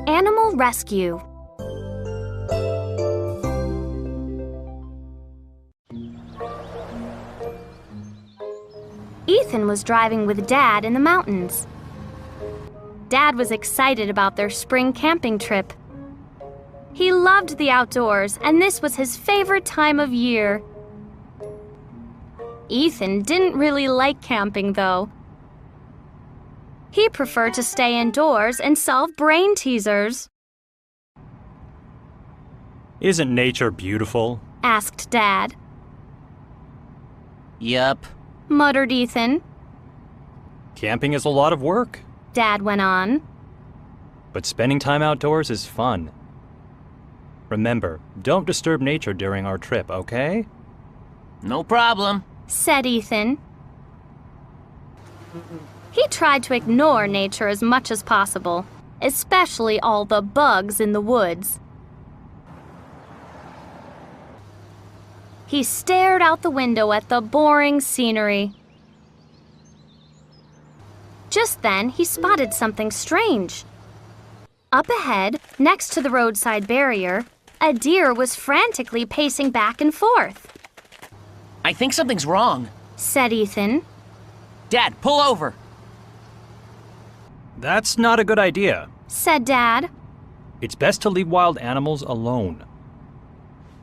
Animal Rescue. Ethan was driving with Dad in the mountains. Dad was excited about their spring camping trip. He loved the outdoors, and this was his favorite time of year. Ethan didn't really like camping, though. He preferred to stay indoors and solve brain teasers. Isn't nature beautiful? Asked Dad. Yup, Muttered Ethan. Camping is a lot of work, Dad went on. but spending time outdoors is fun. Remember, don't disturb nature during our trip, okay? no problem. Said Ethan. He tried to ignore nature as much as possible, especially all the bugs in the woods. He stared out the window at the boring scenery. Just then, he spotted something strange. Up ahead, next to the roadside barrier, a deer was frantically pacing back and forth. I think something's wrong. Said Ethan. Dad, pull over. That's not a good idea. Said Dad. It's best to leave wild animals alone.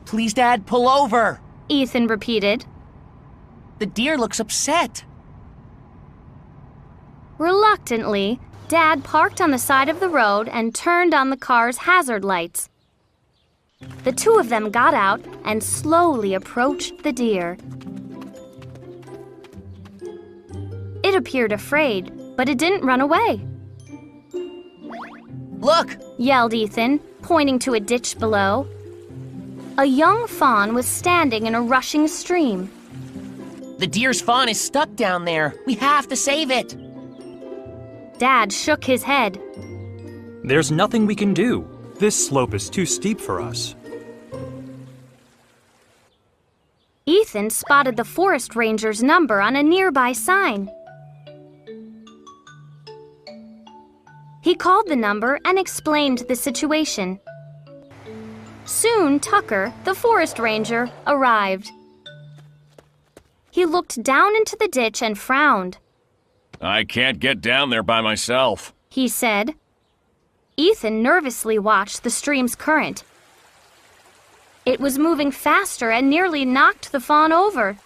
Please, Dad, pull over. Ethan repeated. The deer looks upset. Reluctantly, Dad parked on the side of the road and turned on the car's hazard lights. The two of them got out and slowly approached the deer. It appeared afraid, but it didn't run away. Look, Yelled Ethan, pointing to a ditch below. A young fawn was standing in a rushing stream. the deer's fawn is stuck down there. We have to save it. Dad shook his head. There's nothing we can do. This slope is too steep for us. Ethan spotted the forest ranger's number on a nearby sign. He called the number and explained the situation. Soon, Tucker, the forest ranger, arrived. He looked down into the ditch and frowned. I can't get down there by myself. He said. Ethan nervously watched the stream's current. It was moving faster and nearly knocked the fawn over.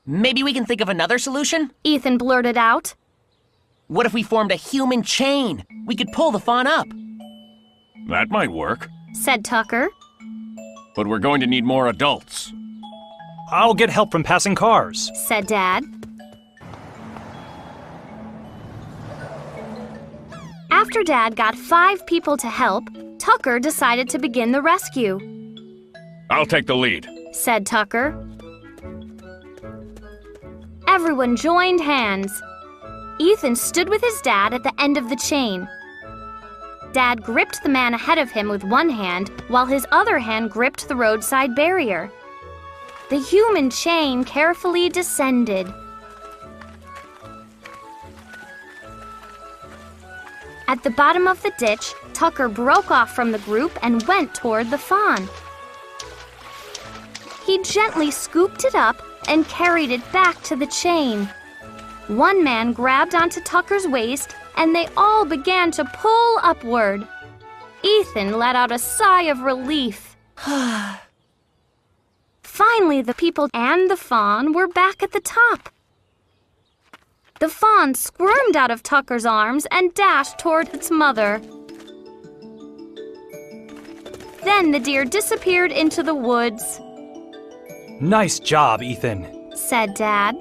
Maybe we can think of another solution? Ethan blurted out. What if we formed a human chain? We could pull the fawn up. That might work. Said Tucker. But we're going to need more adults. I'll get help from passing cars. Said Dad. After Dad got 5 people to help, Tucker decided to begin the rescue. I'll take the lead. Said Tucker. Everyone joined hands. Ethan stood with his dad at the end of the chain. Dad gripped the man ahead of him with one hand, while his other hand gripped the roadside barrier. The human chain carefully descended. At the bottom of the ditch, Tucker broke off from the group and went toward the fawn. He gently scooped it up and carried it back to the chain. One man grabbed onto Tucker's waist, and they all began to pull upward. Ethan let out a sigh of relief. Finally, the people and the fawn were back at the top. The fawn squirmed out of Tucker's arms and dashed toward its mother. Then the deer disappeared into the woods. Nice job, Ethan. Said Dad.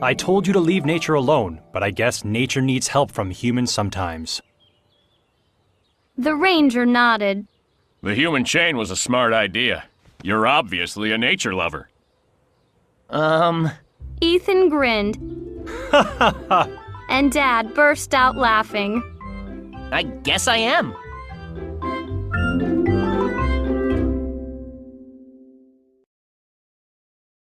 I told you to leave nature alone, but I guess nature needs help from humans sometimes. The ranger nodded. The human chain was a smart idea. You're obviously a nature lover. Ethan grinned. And Dad burst out laughing. I guess I am.